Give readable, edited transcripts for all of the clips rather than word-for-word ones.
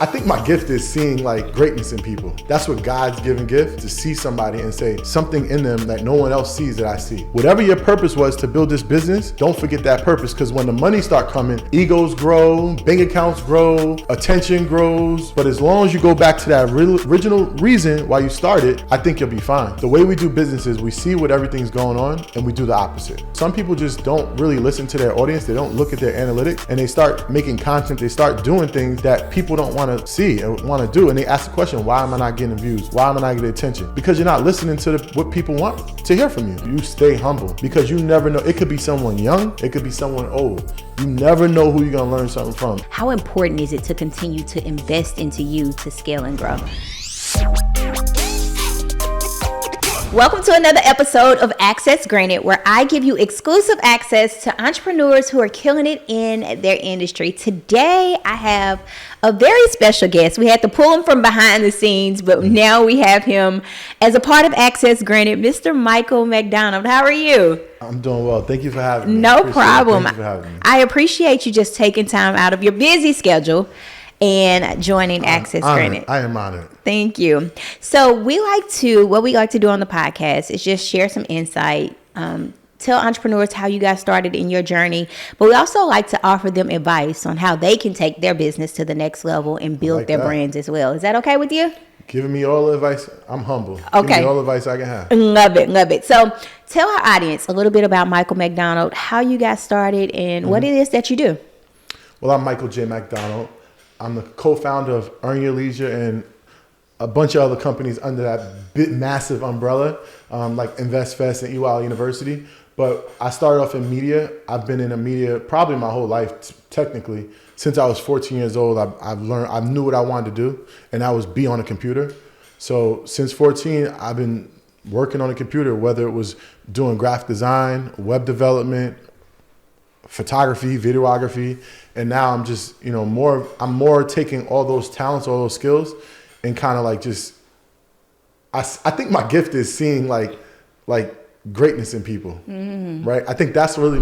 I think my gift is seeing like greatness in people. That's what God's given gift, to see somebody and say something in them that no one else sees that I see. Whatever your purpose was to build this business, don't forget that purpose, because when the money start coming, egos grow, bank accounts grow, attention grows. But as long as you go back to that original reason why you started, I think you'll be fine. The way we do business is we see what everything's going on and we do the opposite. Some people just don't really listen to their audience. They don't look at their analytics and they start making content. They start doing things that people don't want to see and want to do, and they ask the question, why am I not getting views? Why am I not getting attention? Because you're not listening to what people want to hear from you. You stay humble, because you never know. It could be someone young, it could be someone old. You never know who you're gonna learn something from. How important is it to continue to invest into you to scale and grow? Welcome to another episode of Access Granted, where I give you exclusive access to entrepreneurs who are killing it in their industry. Today, I have a very special guest. We had to pull him from behind the scenes, but now we have him as a part of Access Granted, Mr. Michael MacDonald. How are you? I'm doing well. Thank you for having me. No problem. Thank you for having me. I appreciate you just taking time out of your busy schedule and joining Access Granted. I am honored. Thank you. So what we like to do on the podcast is just share some insight, tell entrepreneurs how you got started in your journey, but we also like to offer them advice on how they can take their business to the next level and build their brands as well. Is that okay with you? Giving me all the advice. I'm humble. Okay. Give me all the advice I can have. Love it. So tell our audience a little bit about Michael MacDonald, how you got started, and what it is that you do. Well, I'm Michael J. MacDonald. I'm the co-founder of Earn Your Leisure and a bunch of other companies under that big, massive umbrella, like InvestFest and EY University. But I started off in media. I've been in the media probably my whole life, technically. Since I was 14 years old, I knew what I wanted to do, and that was be on a computer. So since 14, I've been working on a computer, whether it was doing graphic design, web development, photography, videography, and now I'm just, I'm more taking all those talents, all those skills, and kind of like just, I think my gift is seeing like greatness in people, right? I think that's really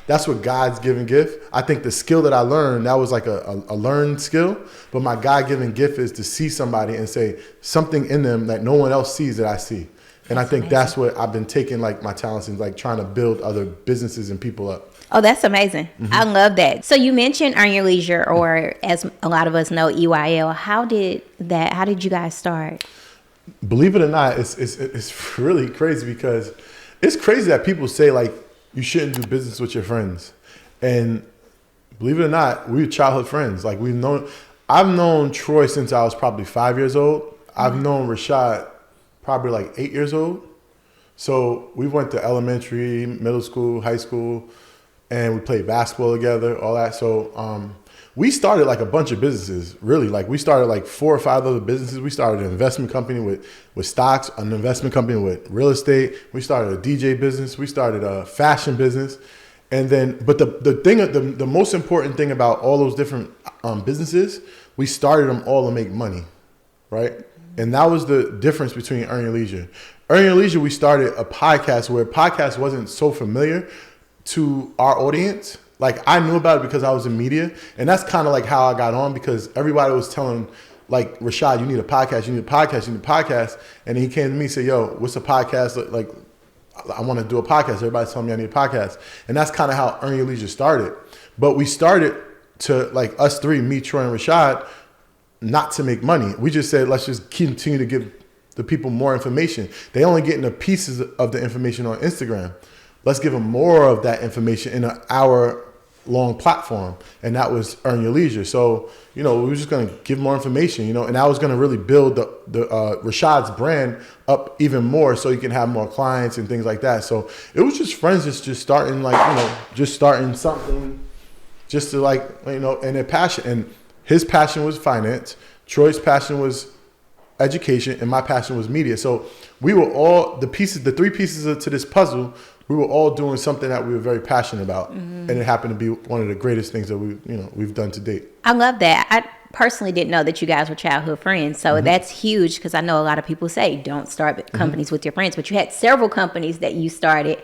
that's what God's given gift. I think the skill that I learned, that was like a learned skill, but my God-given gift is to see somebody and say something in them that no one else sees that I see. And I think that's what I've been taking like my talents and like trying to build other businesses and people up. Oh, that's amazing. I love that. So you mentioned Earn Your Leisure, or as a lot of us know, EYL. How did you guys start? Believe it or not, it's really crazy, because it's crazy that people say like you shouldn't do business with your friends. And believe it or not, we're childhood friends. Like I've known Troy since I was probably 5 years old. I've known Rashad probably like 8 years old. So we went to elementary, middle school, high school, and we played basketball together, all that. So we started like a bunch of businesses, really. Like we started like 4 or 5 other businesses. We started an investment company with stocks, an investment company with real estate. We started a DJ business. We started a fashion business. And then, but the most important thing about all those different businesses, we started them all to make money, right? And that was the difference between Earn Your Leisure. Earn Your Leisure, we started a podcast where podcast wasn't so familiar to our audience. Like I knew about it because I was in media, and that's kind of like how I got on, because everybody was telling like, Rashad, you need a podcast, you need a podcast, you need a podcast. And he came to me and said, yo, what's a podcast? Like, I want to do a podcast. Everybody's telling me I need a podcast. And that's kind of how Earn Your Leisure started. But we started to, like, us three, me, Troy, and Rashad, not to make money. We just said, let's just continue to give the people more information. They only getting the pieces of the information on Instagram. Let's give them more of that information in an hour-long platform, and that was Earn Your Leisure. So, we were just going to give more information, and that was going to really build the Rashad's brand up even more, so you can have more clients and things like that. So it was just friends just starting just starting something, just to and their passion. And his passion was finance, Troy's passion was education, and my passion was media. So we were all the three pieces to this puzzle. We were all doing something that we were very passionate about, and it happened to be one of the greatest things that we've done to date. I love that. I personally didn't know that you guys were childhood friends, so that's huge, because I know a lot of people say don't start companies with your friends, but you had several companies that you started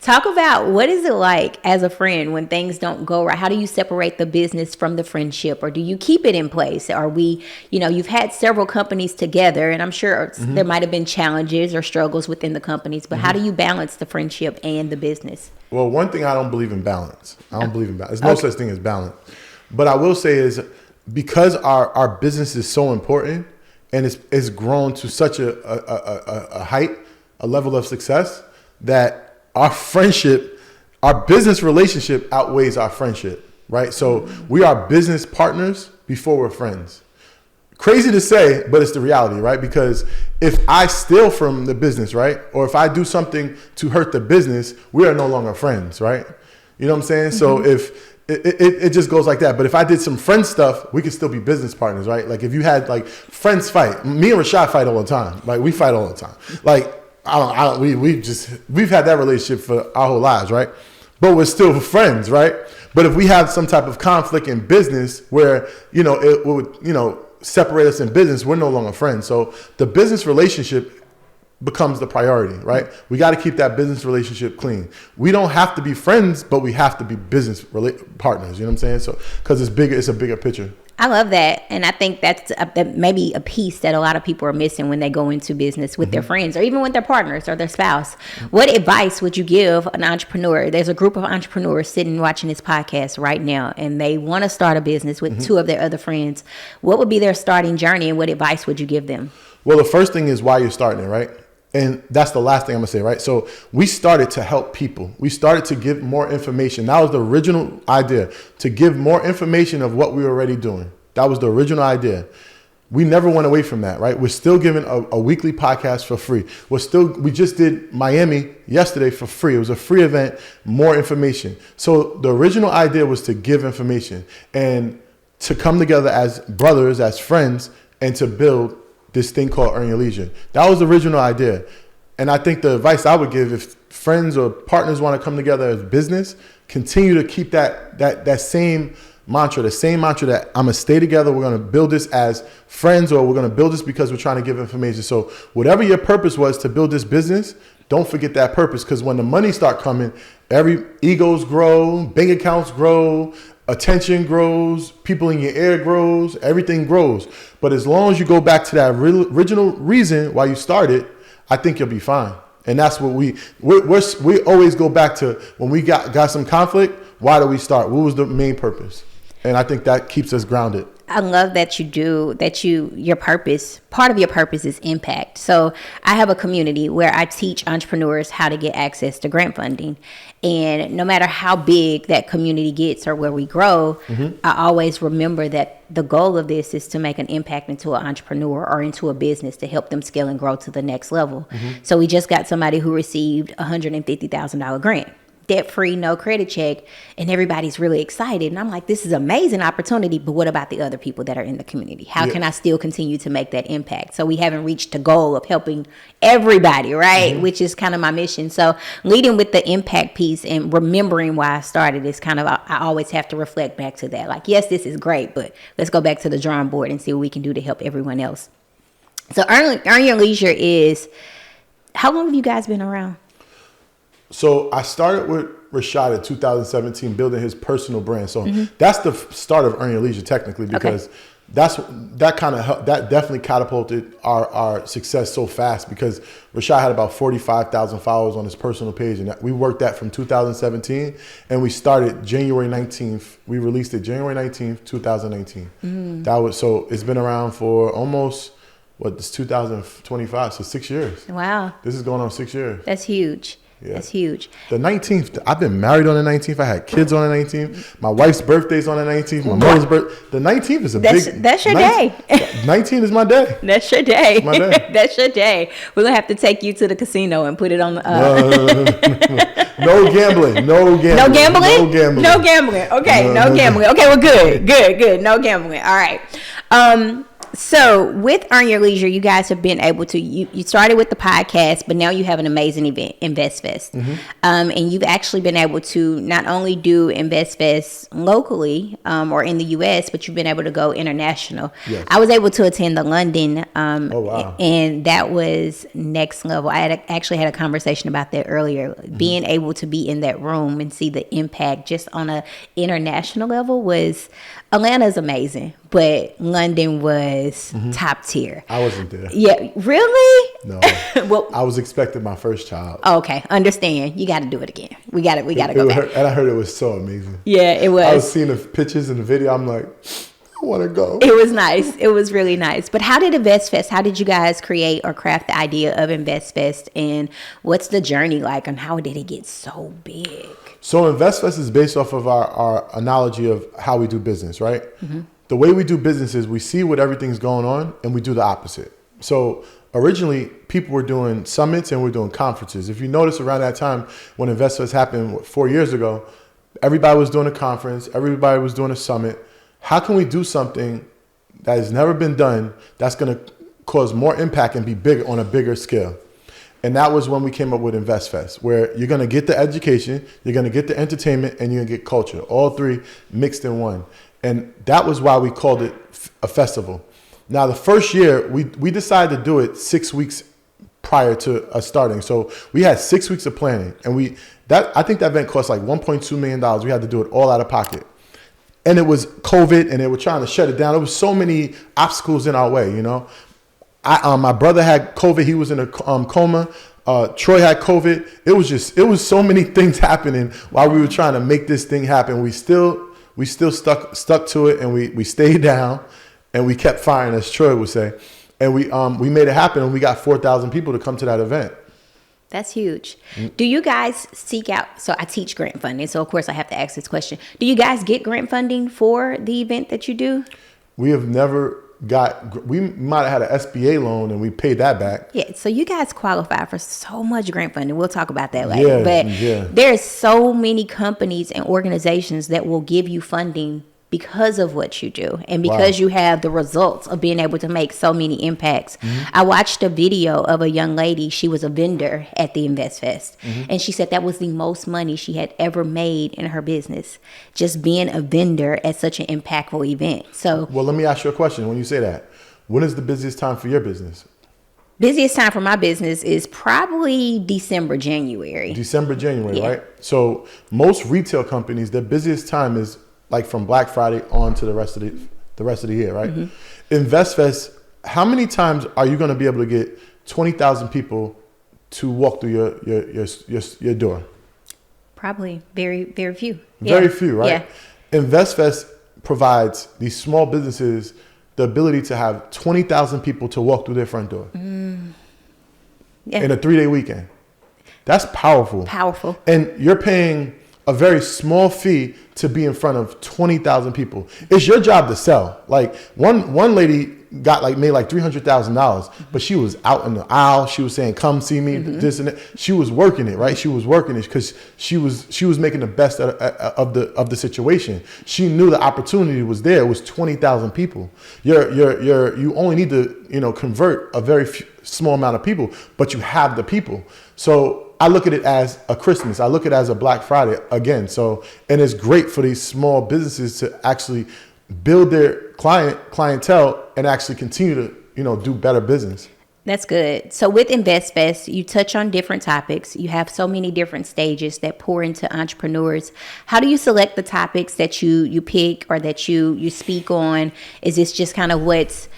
Talk about what is it like as a friend when things don't go right? How do you separate the business from the friendship, or do you keep it in place? Are we, you've had several companies together, and I'm sure there might have been challenges or struggles within the companies, but how do you balance the friendship and the business? Well, one thing, I don't believe in balance. There's no such thing as balance. But I will say is, because our business is so important and it's grown to such a height, a level of success, that our friendship, our business relationship outweighs our friendship, right? So we are business partners before we're friends. Crazy to say, but it's the reality, right? Because if I steal from the business, right? Or if I do something to hurt the business, we are no longer friends, right? You know what I'm saying? So if it just goes like that. But if I did some friend stuff, we could still be business partners, right? Like if you had like friends fight, me and Rashad fight all the time. Like we fight all the time. Like we've had that relationship for our whole lives, right? But we're still friends, right? But if we have some type of conflict in business where, it would, separate us in business, we're no longer friends. So the business relationship becomes the priority, right? We got to keep that business relationship clean. We don't have to be friends, but we have to be business partners. You know what I'm saying? So, because it's a bigger picture. I love that. And I think that's maybe a piece that a lot of people are missing when they go into business with their friends or even with their partners or their spouse. What advice would you give an entrepreneur? There's a group of entrepreneurs sitting watching this podcast right now, and they want to start a business with two of their other friends. What would be their starting journey, and what advice would you give them? Well, the first thing is why you're starting it, right? And that's the last thing I'm going to say, right? So we started to help people. We started to give more information. That was the original idea, to give more information of what we were already doing. That was the original idea. We never went away from that, right? We're still giving a weekly podcast for free. We just did Miami yesterday for free. It was a free event, more information. So the original idea was to give information and to come together as brothers, as friends, and to build this thing called Earn Your Leisure. That was the original idea. And I think the advice I would give, if friends or partners want to come together as business, continue to keep that same mantra, that I'm going to stay together. We're going to build this as friends, or we're going to build this because we're trying to give information. So whatever your purpose was to build this business, don't forget that purpose, because when the money start coming, egos grow, bank accounts grow, attention grows, people in your ear grows, everything grows. But as long as you go back to that original reason why you started, I think you'll be fine. And that's what we always go back to. When we got some conflict, why do we start? What was the main purpose? And I think that keeps us grounded. I love that your purpose, part of your purpose is impact. So I have a community where I teach entrepreneurs how to get access to grant funding. And no matter how big that community gets or where we grow, I always remember that the goal of this is to make an impact into an entrepreneur or into a business to help them scale and grow to the next level. So we just got somebody who received a $150,000 grant. Debt-free, no credit check, and everybody's really excited. And I'm like, this is an amazing opportunity, but what about the other people that are in the community? How can I still continue to make that impact? So we haven't reached the goal of helping everybody, right? Which is kind of my mission. So leading with the impact piece and remembering why I started is kind of, I always have to reflect back to that. Like, yes, this is great, but let's go back to the drawing board and see what we can do to help everyone else. So Earn Your Leisure is, how long have you guys been around? So I started with Rashad in 2017, building his personal brand. So that's the start of Earn Your Leisure, technically, because that definitely catapulted our success so fast, because Rashad had about 45,000 followers on his personal page, and we worked that from 2017, and we started January 19th. We released it January 19th, 2019. So it's been around for almost, it's 2025, so 6 years. Wow. This is going on 6 years. That's huge. Yeah. That's huge. The 19th, I've been married on the 19th. I had kids on the 19th. My wife's birthday's on the 19th. My mother's birthday. The 19th is That's your day. 19 is my day. That's your day. My day. That's your day. We're going to have to take you to the casino and put it on the... No gambling. No gambling. No gambling? No gambling. No gambling. Okay, no gambling. Okay, well, good. No gambling. All right. So with Earn Your Leisure, you guys have been able to, you started with the podcast, but now you have an amazing event, Invest Fest. And you've actually been able to not only do Invest Fest locally or in the US, but you've been able to go international. Yes. I was able to attend the London, Oh, wow. and that was next level. I actually had a conversation about that earlier. Being able to be in that room and see the impact just on a international level was, Atlanta is amazing, but London was top tier. I wasn't there. Yeah, really? No. Well, I was expecting my first child. okay, understand. You got to do it again. We got to go back. And I heard it was so amazing. Yeah, it was. I was seeing the pictures and the video. I'm like, I want to go. It was nice. It was really nice. But how did Invest Fest, how did you guys create or craft the idea of Invest Fest, and what's the journey like, and how did it get so big? So Invest Fest is based off of our analogy of how we do business, right? The way we do business is we see what everything's going on and we do the opposite. So originally people were doing summits and we're doing conferences. If you notice around that time when Invest Fest happened 4 years ago, everybody was doing a conference, everybody was doing a summit. How can we do something that has never been done that's going to cause more impact and be big on a bigger scale? And that was when we came up with Invest Fest, where you're going to get the education, you're going to get the entertainment, and you're going to get culture, all three mixed in one. And that was why we called it a festival. Now, the first year, we decided to do it 6 weeks prior to us starting. So we had 6 weeks of planning, and I think that event cost like $1.2 million. We had to do it all out of pocket. And it was COVID, and they were trying to shut it down. There was so many obstacles in our way, you know. My brother had COVID. He was in a coma. Troy had COVID. It was so many things happening while we were trying to make this thing happen. We still stuck to it, and we stayed down, and we kept firing, as Troy would say. And we made it happen, and we got 4,000 people to come to that event. That's huge. Do you guys seek out, so I teach grant funding, so of course I have to ask this question. Do you guys get grant funding for the event that you do? We have never we might have had an SBA loan and we paid that back. Yeah, so you guys qualify for so much grant funding. We'll talk about that later. But yeah. There's so many companies and organizations that will give you funding because of what you do and because you have the results of being able to make so many impacts. I watched a video of a young lady. She was a vendor at the Invest Fest, and she said that was the most money she had ever made in her business, just being a vendor at such an impactful event. So, well, let me ask you a question. When you say that, when is the busiest time for your business? Busiest time for my business is probably December, January. Yeah. Right? So most retail companies, their busiest time is like from Black Friday on to the rest of the year, right? Invest Fest, how many times are you going to be able to get 20,000 people to walk through your door? Probably very, very few. Very few, right? Yeah. Invest Fest provides these small businesses the ability to have 20,000 people to walk through their front door in a 3-day weekend. That's powerful. Powerful. And you're paying a very small fee to be in front of 20,000 people. It's your job to sell. Like one lady made like $300,000, but she was out in the aisle. She was saying, "Come see me," this and that. She was working it, right? She was working it because she was making the best of the situation. She knew the opportunity was there. It was 20,000 people. You only need to convert a very small amount of people, but you have the people. So I look at it as a Christmas. I look at it as a Black Friday again. So, and it's great for these small businesses to actually build their clientele and actually continue to, do better business. That's good. So with Invest Fest, you touch on different topics. You have so many different stages that pour into entrepreneurs. How do you select the topics that you pick or that you speak on? Is this just kind of what's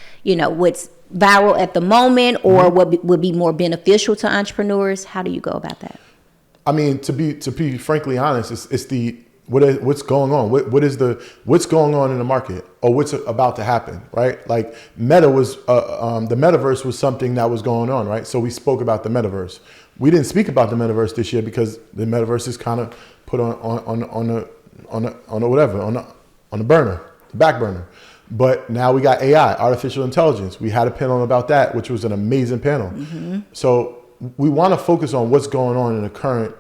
viral at the moment, or what would be more beneficial to entrepreneurs? How do you go about that? I mean, to be frankly honest, it's what's going on. What's going on in the market, or what's about to happen, right? Like the metaverse was something that was going on, right? So we spoke about the metaverse. We didn't speak about the metaverse this year because the metaverse is kind of put on the burner, the back burner. But now we got AI, artificial intelligence. We had a panel about that, which was an amazing panel. So we want to focus on what's going on in the current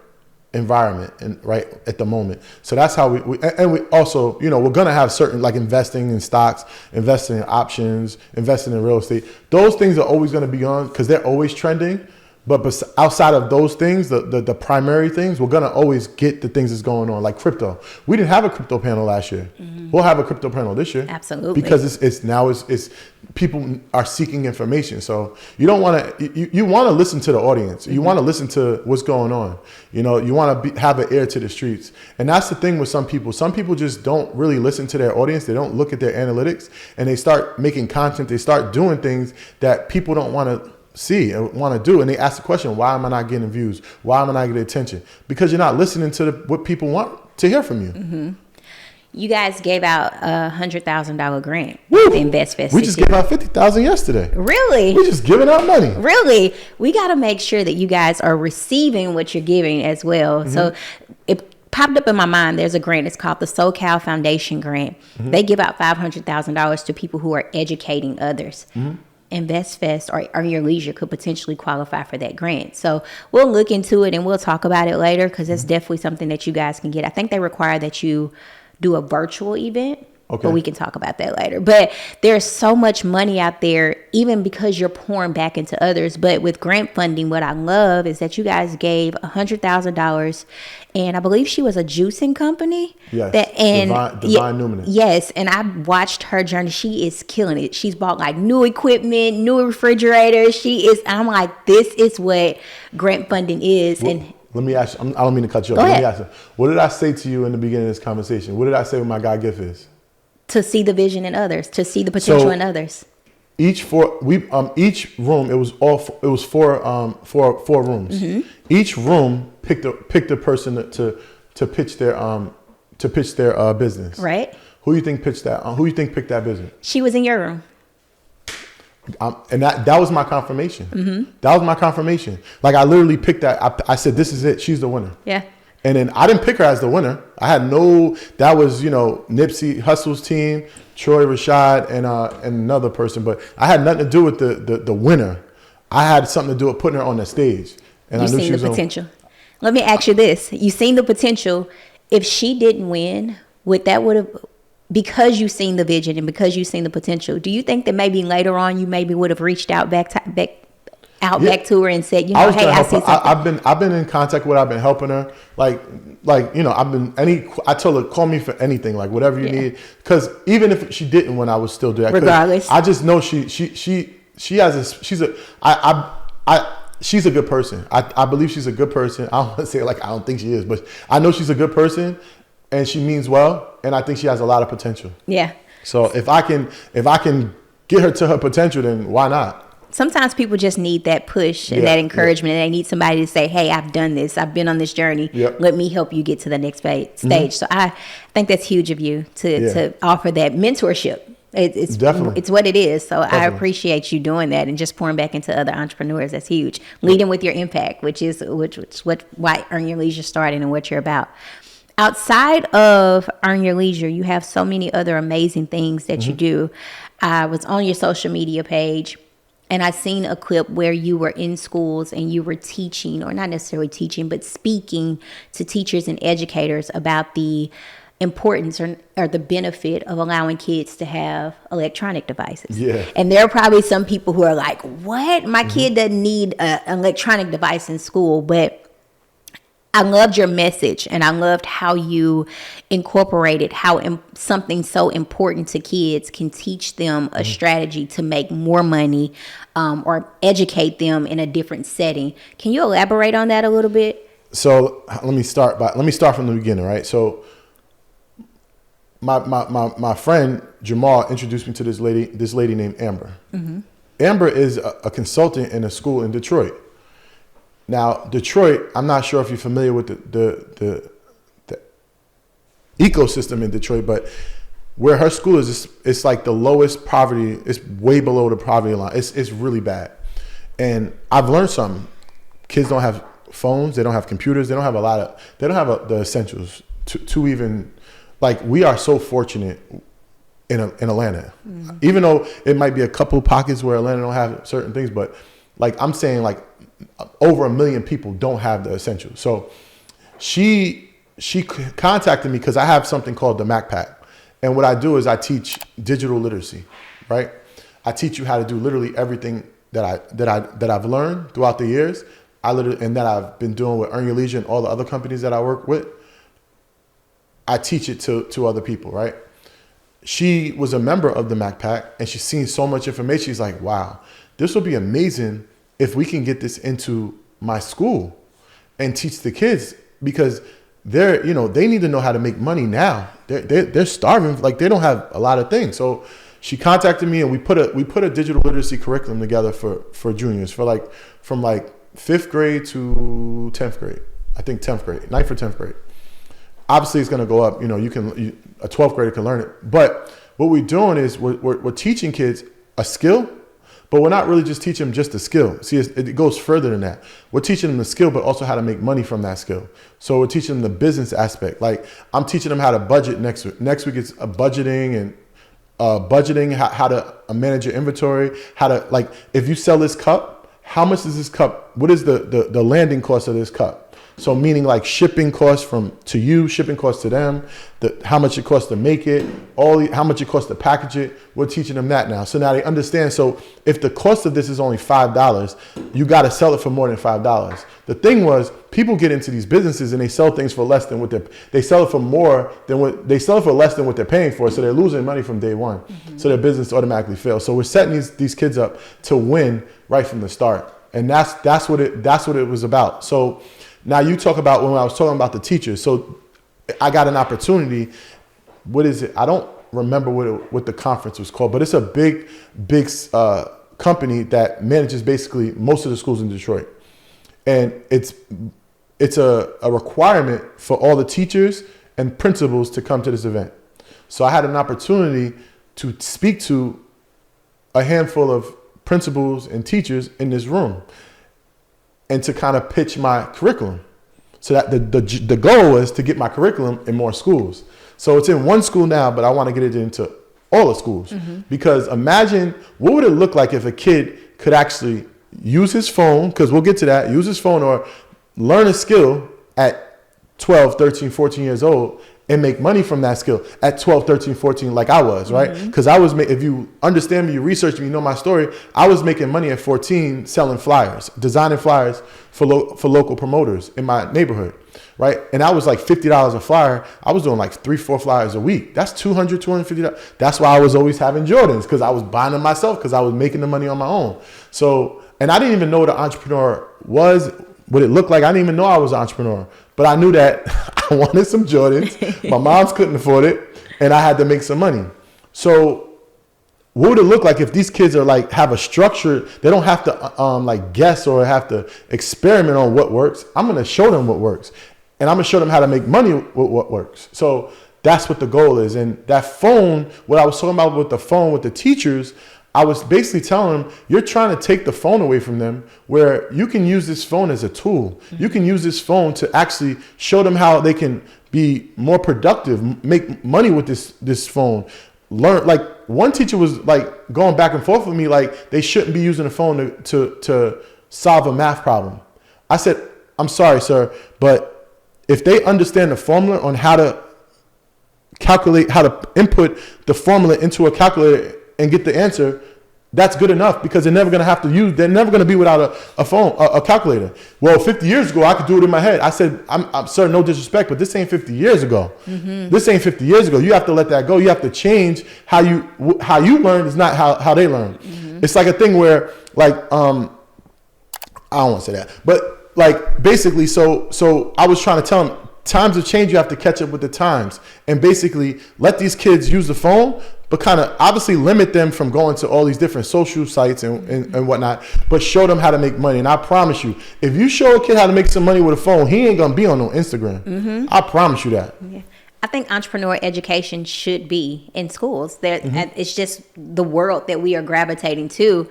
environment and right at the moment. So that's how we also, we're going to have certain like investing in stocks, investing in options, investing in real estate. Those things are always going to be on because they're always trending. But outside of those things, the primary things, we're going to always get the things that's going on, like crypto. We didn't have a crypto panel last year. Mm-hmm. We'll have a crypto panel this year. Absolutely. Because it's people are seeking information. So you don't want to, you want to listen to the audience. You want to listen to what's going on. You want to have an ear to the streets. And that's the thing with some people. Some people just don't really listen to their audience. They don't look at their analytics and they start making content. They start doing things that people don't want to see and want to do, and they ask the question, why am I not getting views? Why am I not getting attention? Because you're not listening to what people want to hear from you. Mm-hmm. You guys gave out a $100,000 grant. Woo! The Invest Fest. We just gave out $50,000 yesterday. Really? We're just giving out money. Really? We got to make sure that you guys are receiving what you're giving as well. Mm-hmm. So it popped up in my mind. There's a grant. It's called the SoCal Foundation Grant. Mm-hmm. They give out $500,000 to people who are educating others. Mm-hmm. Invest Fest or Earn Your Leisure could potentially qualify for that grant. So we'll look into it and we'll talk about it later because it's definitely something that you guys can get. I think they require that you do a virtual event. Okay. But we can talk about that later. But there's so much money out there, even because you're pouring back into others. But with grant funding, what I love is that you guys gave $100,000, and I believe she was a juicing company. Yes. Divine Numinous. Yes, and I watched her journey. She is killing it. She's bought like new equipment, new refrigerators. I'm like, this is what grant funding is. Well, and let me ask you, I don't mean to cut you off. Let me ask you, what did I say to you in the beginning of this conversation? What did I say what my God gift is? To see the vision in others, to see the potential in others. Each room, it was four rooms. Mm-hmm. Each room picked a person to pitch their business. Right. Who you think pitched that? Who you think picked that business? She was in your room. And that was my confirmation. Mm-hmm. That was my confirmation. Like I literally picked that. I said, this is it. She's the winner. Yeah. And then I didn't pick her as the winner. That was, Nipsey Hussle's team, Troy Rashad, and another person. But I had nothing to do with the winner. I had something to do with putting her on the stage. And I knew she was the potential. Let me ask you this. You seen the potential. If she didn't win, because you've seen the vision and because you've seen the potential, do you think that maybe later on you maybe would have reached out back to her and said, hey, I see something. I've been in contact with her. I've been helping her. I told her, call me for anything, like whatever you need. Because even if she didn't win, I would still do that. Regardless. I just know she's a good person. I believe she's a good person. I don't want to say I don't think she is, but I know she's a good person and she means well. And I think she has a lot of potential. Yeah. So if I can get her to her potential, then why not? Sometimes people just need that push and that encouragement, and they need somebody to say, hey, I've done this. I've been on this journey. Yep. Let me help you get to the next stage. Mm-hmm. So I think that's huge of you to offer that mentorship. It's definitely, it's what it is. So definitely. I appreciate you doing that and just pouring back into other entrepreneurs. That's huge. Leading with your impact, which is why Earn Your Leisure started and what you're about. Outside of Earn Your Leisure, you have so many other amazing things that you do. I was on your social media page, and I seen a clip where you were in schools and you were teaching, or not necessarily teaching, but speaking to teachers and educators about the importance or the benefit of allowing kids to have electronic devices. Yeah. And there are probably some people who are like, what? My kid doesn't need an electronic device in school. But I loved your message, and I loved how you incorporated how something so important to kids can teach them a strategy to make more money or educate them in a different setting. Can you elaborate on that a little bit? So let me start from the beginning, right? So my friend Jamal introduced me to this lady named Amber. Mm-hmm. Amber is a consultant in a school in Detroit. Now, Detroit, I'm not sure if you're familiar with the ecosystem in Detroit, but where her school is, it's like the lowest poverty. It's way below the poverty line. It's really bad. And I've learned something. Kids don't have phones. They don't have computers. They don't have the essentials to even, like, we are so fortunate in Atlanta. Mm-hmm. Even though it might be a couple pockets where Atlanta don't have certain things, but like I'm saying, like over 1 million people don't have the essentials. So She contacted me because I have something called the Mac Pack. And what I do is I teach digital literacy, right? I teach you how to do literally everything that I've learned throughout the years. And that I've been doing with Earn Your Leisure and all the other companies that I work with. I teach it to other people, right? She was a member of the Mac Pack and she's seen so much information. She's like, wow, this will be amazing if we can get this into my school and teach the kids, because they need to know how to make money now. They're starving, like they don't have a lot of things. So she contacted me and we put a digital literacy curriculum together for juniors from 5th grade to 10th grade. I think 10th grade, 9th or 10th grade. Obviously it's going to go up, a 12th grader can learn it. But what we're doing is we're teaching kids a skill, but we're not really just teaching them just a skill. See, it goes further than that. We're teaching them the skill, but also how to make money from that skill. So we're teaching them the business aspect. Like I'm teaching them how to budget next week. Next week it's budgeting and how to manage your inventory, how to, if you sell this cup, how much is this cup? What is the landing cost of this cup? So meaning like shipping costs to you, shipping costs to them, how much it costs to make it, how much it costs to package it. We're teaching them that now. So now they understand. So if the cost of this is only $5, you got to sell it for more than $5. The thing was, people get into these businesses and they sell things for less than they sell it for less than what they're paying for. So they're losing money from day one. Mm-hmm. So their business automatically fails. So we're setting these kids up to win right from the start. And that's what it was about. So now you talk about when I was talking about the teachers. So I got an opportunity. What is it? I don't remember what the conference was called, but it's a big company that manages basically most of the schools in Detroit. And it's a requirement for all the teachers and principals to come to this event. So I had an opportunity to speak to a handful of principals and teachers in this room and to kind of pitch my curriculum. So that the goal was to get my curriculum in more schools. So it's in one school now, but I want to get it into all the schools. Mm-hmm. Because imagine, what would it look like if a kid could actually use his phone, because we'll get to that, use his phone or learn a skill at 12, 13, 14 years old and make money from that skill at 12, 13, 14, like I was, right? Because mm-hmm. if you understand me, you research me, you know my story, I was making money at 14 selling flyers, designing flyers for local promoters in my neighborhood, right? And I was like $50 a flyer. I was doing like 3-4 flyers a week. That's $200, $250. That's why I was always having Jordans, because I was buying them myself, because I was making the money on my own. So, and I didn't even know what an entrepreneur was, what it looked like. I didn't even know I was an entrepreneur. But I knew that I wanted some Jordans. My moms couldn't afford it, and I had to make some money. So what would it look like if these kids are have a structure? They don't have to guess or have to experiment on what works. I'm going to show them what works, and I'm going to show them how to make money with what works. So that's what the goal is. And that phone, what I was talking about with the phone with the teachers, I was basically telling them, you're trying to take the phone away from them, where you can use this phone as a tool. Mm-hmm. You can use this phone to actually show them how they can be more productive, make money with this phone. Learn, one teacher was going back and forth with me, they shouldn't be using a phone to solve a math problem. I said, I'm sorry, sir, but if they understand the formula on how to calculate, how to input the formula into a calculator and get the answer, that's good enough, because they're never going to be without a phone, a calculator. Well, 50 years ago, I could do it in my head. I said, I'm sir, no disrespect, but this ain't 50 years ago. Mm-hmm. This ain't 50 years ago. You have to let that go. You have to change how you learn is not how they learn. Mm-hmm. It's like a thing where I don't want to say that, but basically, so I was trying to tell them, times have changed. You have to catch up with the times, and basically let these kids use the phone, but kind of obviously limit them from going to all these different social sites and whatnot, but show them how to make money. And I promise you, if you show a kid how to make some money with a phone, he ain't going to be on no Instagram. Mm-hmm. I promise you that. Yeah. I think entrepreneur education should be in schools. It's just the world that we are gravitating to.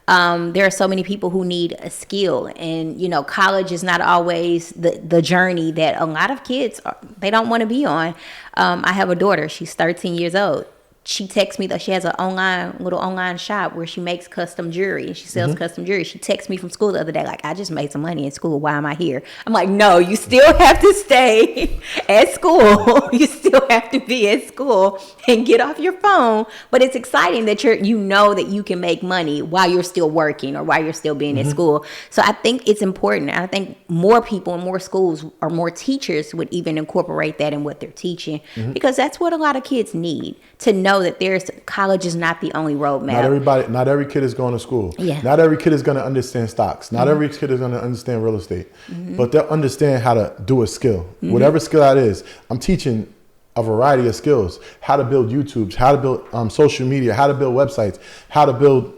There are so many people who need a skill, and college is not always the journey that a lot of kids they don't want to be on. I have a daughter; she's 13 years old. she texts me, though she has a little online shop where she makes custom jewelry and she sells custom jewelry. She texted me from school the other day, like, I just made some money in school. Why am I here? I'm like, no, you still have to stay at school. You still have to be at school and get off your phone. But it's exciting that you know that you can make money while you're still working or while you're still being at school. So I think it's important. I think more people in more schools or more teachers would even incorporate that in what they're teaching, because that's what a lot of kids need to know, that college is not the only roadmap. Not every kid is going to school. Yeah. Not every kid is going to understand stocks. Not every kid is going to understand real estate, but they'll understand how to do a skill, whatever skill that is. I'm teaching a variety of skills: how to build YouTubes, how to build social media, how to build websites, how to build,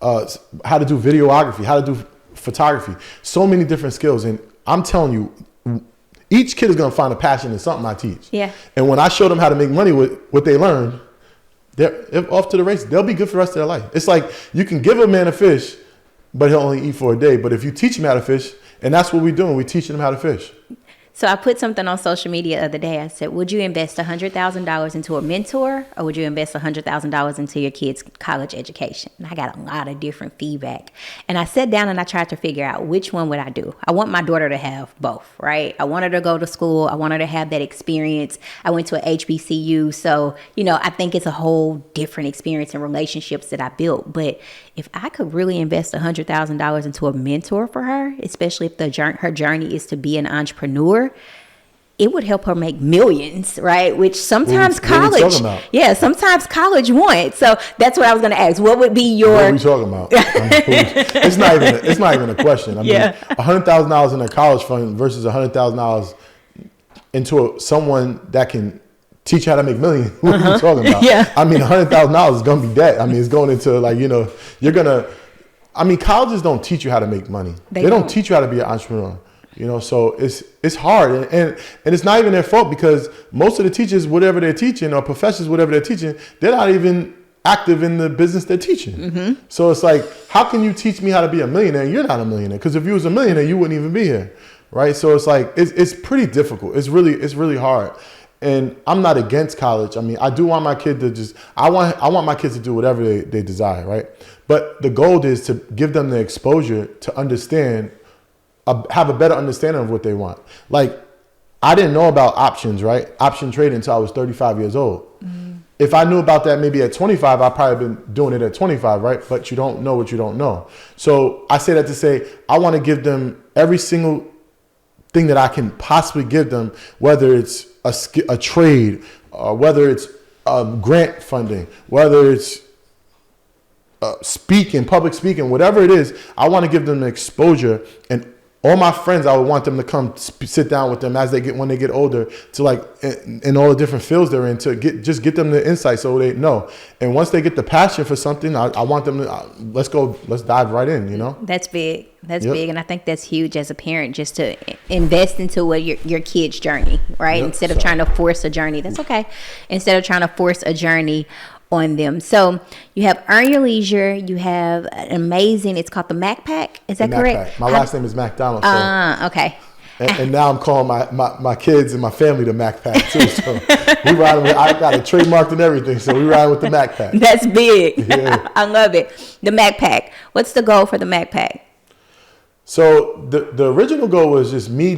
how to do videography, how to do photography. So many different skills, and I'm telling you, each kid is going to find a passion in something I teach. Yeah. And when I show them how to make money with what they learned, they're off to the races. They'll be good for the rest of their life. It's like you can give a man a fish, but he'll only eat for a day. But if you teach him how to fish, and that's what we're doing, we're teaching him how to fish. So I put something on social media the other day. I said, would you invest $100,000 into a mentor, or would you invest $100,000 into your kid's college education? And I got a lot of different feedback. And I sat down and I tried to figure out which one would I do. I want my daughter to have both, right? I want her to go to school. I want her to have that experience. I went to a HBCU. So, I think it's a whole different experience and relationships that I built. But if I could really invest $100,000 into a mentor for her, especially if her journey is to be an entrepreneur, it would help her make millions, right? Which sometimes sometimes college wants. So that's what I was going to ask. What would be your? What are we talking about? It's not even a question. I mean, $100,000 in a college fund versus $100,000 into someone that can teach how to make millions. What are you talking about? Yeah. I mean, $100,000 is going to be debt. I mean, it's going into colleges don't teach you how to make money. They don't teach you how to be an entrepreneur. So it's hard, and it's not even their fault, because most of the teachers, whatever they're teaching, or professors, whatever they're teaching, they're not even active in the business they're teaching. So it's like, how can you teach me how to be a millionaire and you're not a millionaire? Because if you was a millionaire, you wouldn't even be here, right? So it's like, it's pretty difficult. It's really hard. And I'm not against college. I mean, I do want my kid to I want my kids to do whatever they desire, right? But the goal is to give them the exposure to understand, have a better understanding of what they want. Like, I didn't know about options, right? Option trading until I was 35 years old. If I knew about that maybe at 25, I'd probably been doing it at 25, right? But you don't know what you don't know. So I say that to say, I want to give them every single thing that I can possibly give them, whether it's a trade, whether it's grant funding, whether it's public speaking, whatever it is. I want to give them the exposure, and all my friends, I would want them to come sit down with them when they get older, to like in all the different fields they're in, to get them the insight so they know. And once they get the passion for something, I want them to let's dive right in. That's big. That's big, and I think that's huge as a parent, just to invest into what your kid's journey, right? Instead of trying to force a journey. That's okay. Instead of trying to force a journey on them. So you have Earn Your Leisure. You have an amazing, it's called the Mac Pack. Is that correct? My last name is MacDonald. So. Okay. And now I'm calling my kids and my family the Mac Pack too. So we ride with, I got it trademarked and everything. So we ride with the Mac Pack. That's big. Yeah. I love it. The Mac Pack. What's the goal for the Mac Pack? So the original goal was just me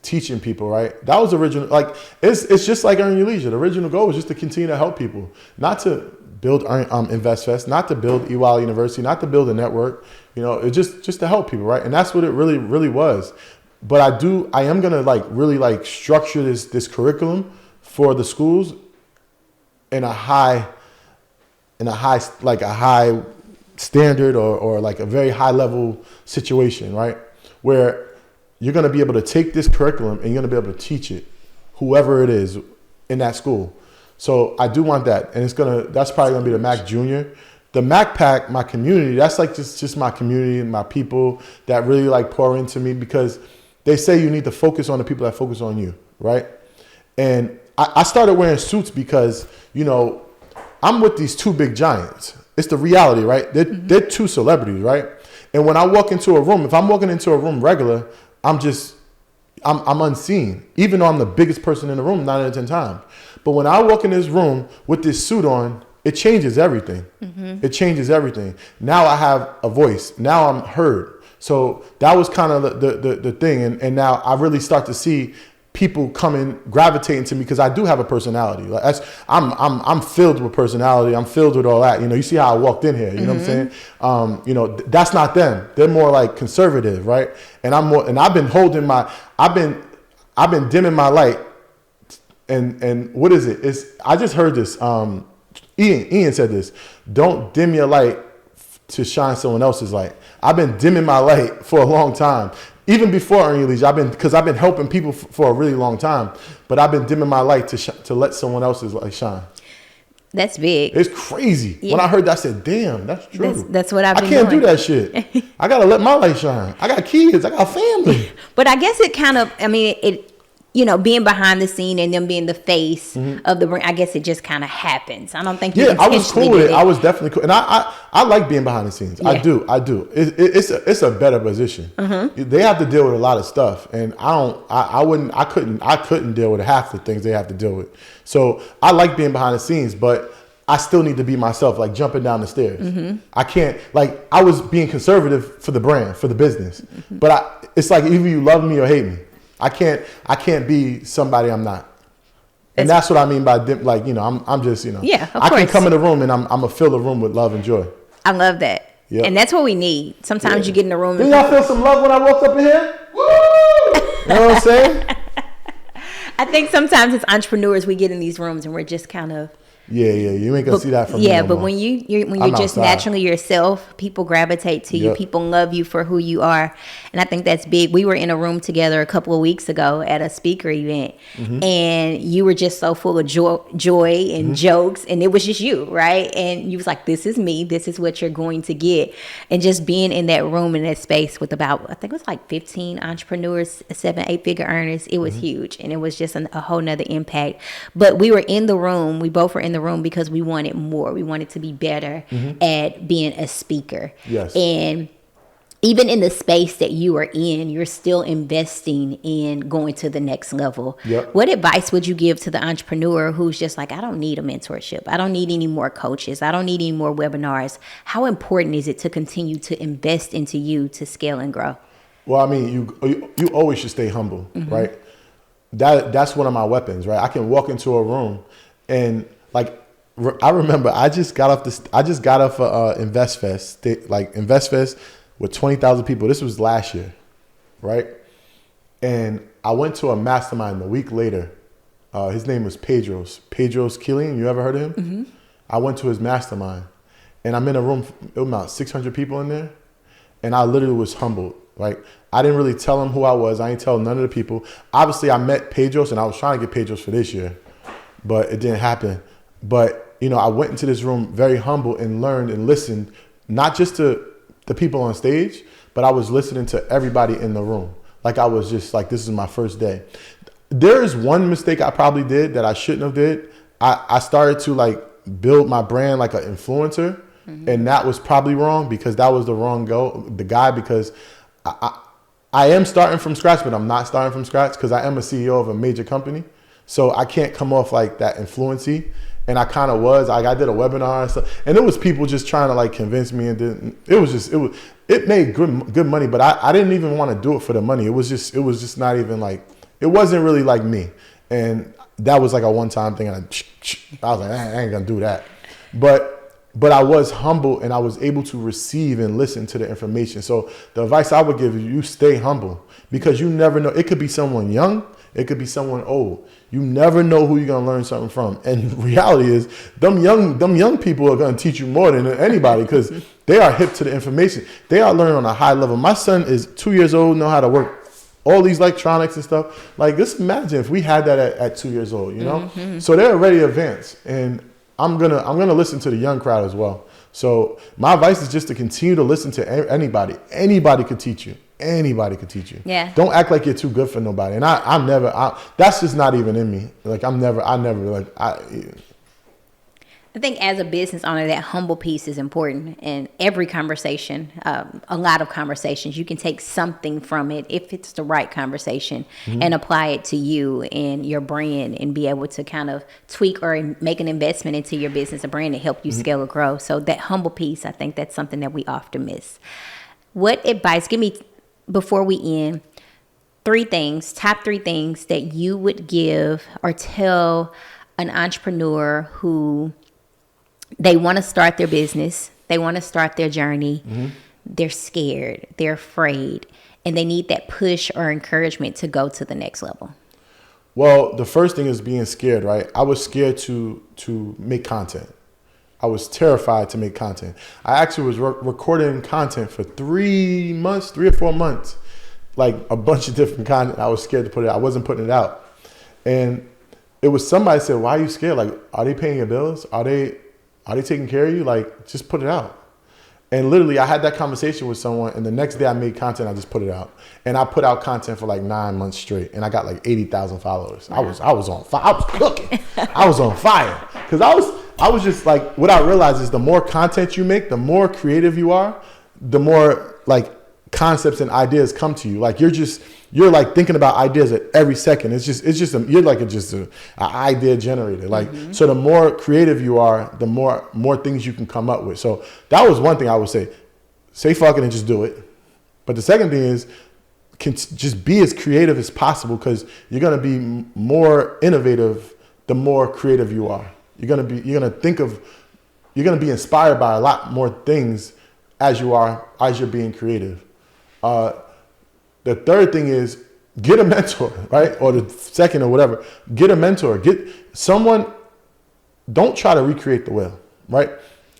teaching people, right? That was original. Like, it's just like Earn Your Leisure. The original goal was just to continue to help people, not to build InvestFest, not to build EY University, not to build a network. It's just to help people, right? And that's what it really was. But I am gonna really structure this curriculum for the schools in a high standard or like a very high level situation, right? Where you're going to be able to take this curriculum and you're going to be able to teach it, whoever it is in that school. So I do want that. And that's probably going to be the Mac Junior. The Mac Pack, my community, that's like just my community and my people that really pour into me, because they say you need to focus on the people that focus on you, right? And I started wearing suits because, I'm with these two big giants. It's the reality, right? They're two celebrities, right? And when I walk into a room, if I'm walking into a room regular, I'm just, I'm unseen, even though I'm the biggest person in the room 9 out of 10 times. But when I walk in this room with this suit on, it changes everything. It changes everything. Now I have a voice. Now I'm heard. So that was kind of the thing. And now I really start to see people coming, gravitating to me because I do have a personality. Like I'm filled with personality. I'm filled with all that. You see how I walked in here. You know what I'm saying? That's not them. They're more like conservative, right? And I'm more. And I've been holding I've been dimming my light. And what is it? I just heard this. Ian said this. Don't dim your light to shine someone else's light. I've been dimming my light for a long time. Even before Earn Your Leisure, because I've been helping people for a really long time, but I've been dimming my light to let someone else's light shine. That's big. It's crazy. Yeah. When I heard that, I said, damn, that's true. That's what I've been doing. I can't doing. Do that shit. I got to let my light shine. I got kids. I got family. But I guess it kind of, being behind the scene and them being the face of the brand, I guess it just kind of happens. I don't think you I was cool with it. I was definitely cool. And I like being behind the scenes. Yeah. I do. It's a better position. They have to deal with a lot of stuff. And I couldn't deal with half the things they have to deal with. So I like being behind the scenes, but I still need to be myself, like jumping down the stairs. I can't, I was being conservative for the brand, for the business. But it's like either you love me or hate me. I can't be somebody I'm not. And that's what I mean by, I'm just, Yeah, of I course. can come in the room and I'm going to fill the room with love and joy. I love that. Yep. And that's what we need. Sometimes you get in the room. Didn't y'all feel some love when I walked up in here? Woo! You know what I'm saying? I think sometimes as entrepreneurs, we get in these rooms and we're just kind of. Yeah. You ain't gonna see that from me. Yeah, no but more. when you're just naturally yourself, people gravitate to you. People love you for who you are, and I think that's big. We were in a room together a couple of weeks ago at a speaker event, and you were just so full of joy and jokes, and it was just you, right? And you was like, "This is me. This is what you're going to get." And just being in that room in that space with about, I think it was like 15 entrepreneurs, 7-8 figure earners, it was huge, and it was just a whole nother impact. But we were in the room. We both were in the room because we wanted more. We wanted to be better at being a speaker. Yes. And even in the space that you are in, you're still investing in going to the next level. Yep. What advice would you give to the entrepreneur who's just like, I don't need a mentorship. I don't need any more coaches. I don't need any more webinars. How important is it to continue to invest into you to scale and grow? Well, I mean, you always should stay humble, right? That's one of my weapons, right? I can walk into a room and I remember I just got off InvestFest, InvestFest with 20,000 people. This was last year, right? And I went to a mastermind a week later. His name was Pedro's Killian. You ever heard of him? I went to his mastermind, and I'm in a room, it was about 600 people in there, and I literally was humbled. Like, I didn't really tell him who I was. I didn't tell none of the people. Obviously, I met Pedro's, and I was trying to get Pedro's for this year, but it didn't happen. But, I went into this room very humble and learned and listened, not just to the people on stage, but I was listening to everybody in the room. Like, I was just like, this is my first day. There is one mistake I probably did that I shouldn't have did. I started to build my brand like an influencer, and that was probably wrong because that was the wrong guy, because I am starting from scratch, but I'm not starting from scratch because I am a CEO of a major company. So I can't come off like that influency. And I kind of was. I did a webinar and stuff, and it was people just trying to convince me, and it made good money, but I didn't even want to do it for the money. It was just not even it wasn't really like me, and that was a one-time thing. And I was like, I ain't gonna do that, but I was humble and I was able to receive and listen to the information. So the advice I would give you stay humble, because you never know. It could be someone young. It could be someone old. You never know who you're going to learn something from. And reality is them young people are going to teach you more than anybody, because they are hip to the information. They are learning on a high level. My son is 2 years old, know how to work all these electronics and stuff. Just imagine if we had that at 2 years old, So they're already advanced. And I'm going to listen to the young crowd as well. So my advice is just to continue to listen to anybody. Anybody could teach you. Anybody could teach you. Yeah. Don't act like you're too good for nobody. And I'm never, that's just not even in me. I never. And I think as a business owner, that humble piece is important in every conversation. A lot of conversations, you can take something from it if it's the right conversation and apply it to you and your brand and be able to kind of tweak or make an investment into your business or brand to help you scale or grow. So that humble piece, I think that's something that we often miss. What advice, give me, before we end, top 3 things that you would give or tell an entrepreneur who they want to start their business, they want to start their journey, they're scared, they're afraid, and they need that push or encouragement to go to the next level? Well, the first thing is being scared, right? I was scared to make content. I was terrified to make content. I actually was recording content for 3 or 4 months, like a bunch of different content. I was scared to put it out. I wasn't putting it out. And it was somebody said, why are you scared? Like, are they paying your bills? Are they taking care of you? Like, just put it out. And literally, I had that conversation with someone, and the next day I made content, I just put it out. And I put out content for like 9 months straight, and I got like 80,000 followers. Wow. I was on fire. I was cooking. I was on fire. Because I was just like, what I realized is the more content you make, the more creative you are, the more like concepts and ideas come to you. Like you're like thinking about ideas at every second. You're like an idea generator. Like, so the more creative you are, the more things you can come up with. So that was one thing I would say fuck it and just do it. But the second thing is just be as creative as possible, because you're going to be more innovative the more creative you are. You're going to be inspired by a lot more things as you're being creative. The third thing is get a mentor, right? Or the second or whatever, get a mentor, get someone. Don't try to recreate the wheel, right?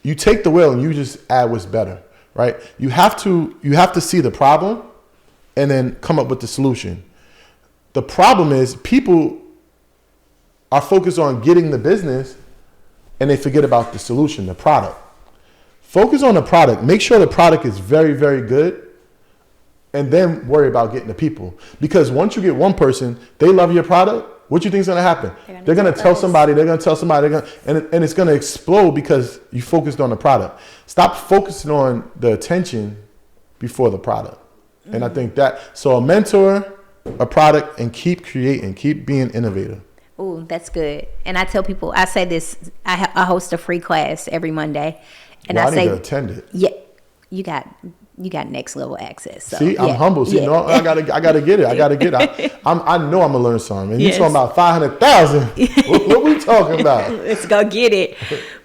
You take the wheel and you just add what's better, right? You have to see the problem and then come up with the solution. The problem is people are focused on getting the business and they forget about the solution, the product. Focus on the product. Make sure the product is very, very good. And then worry about getting the people. Because once you get one person, they love your product, what do you think is going to happen? They're going to tell somebody, and it's going to explode because you focused on the product. Stop focusing on the attention before the product. And I think so a mentor, a product, and keep creating, keep being innovative. Oh, that's good. And I tell people, I say this, I host a free class every Monday. And I need to attend it. Yeah, you got next level access. So, See, I'm humble. See, no, I gotta get it. I know I'm gonna learn something. And you talking about 500,000? What we talking about? Let's go get it.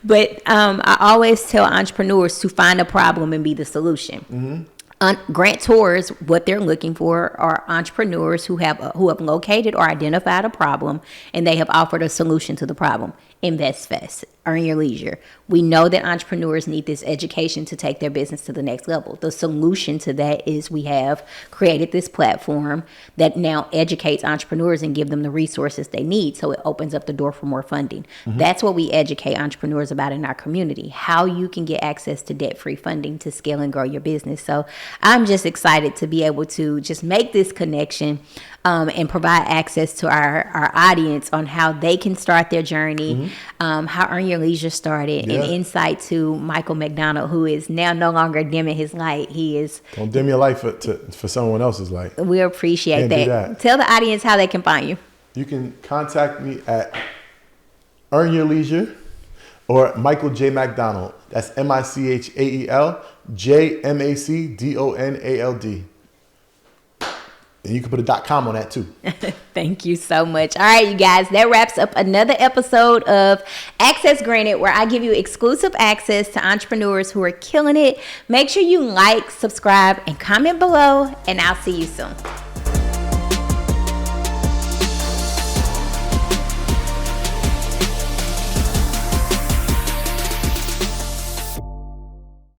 But I always tell entrepreneurs to find a problem and be the solution. Grantors, what they're looking for are entrepreneurs who have located or identified a problem and they have offered a solution to the problem. Invest fast, earn your leisure. We know that entrepreneurs need this education to take their business to the next level. The solution to that is we have created this platform that now educates entrepreneurs and give them the resources they need, so it opens up the door for more funding. That's what we educate entrepreneurs about in our community, how you can get access to debt-free funding to scale and grow your business. So I'm just excited to be able to just make this connection and provide access to our audience on how they can start their journey, how Earn Your Leisure started, and insight to Michael MacDonald, who is now no longer dimming his light. He is... Don't dim your light for someone else's light. We appreciate that. Tell the audience how they can find you. You can contact me at Earn Your Leisure or Michael J. MacDonald. That's MichaelJMacDonald. And you can put a .com on that too. Thank you so much. All right, you guys, that wraps up another episode of Access Granted, where I give you exclusive access to entrepreneurs who are killing it. Make sure you like, subscribe, and comment below, and I'll see you soon.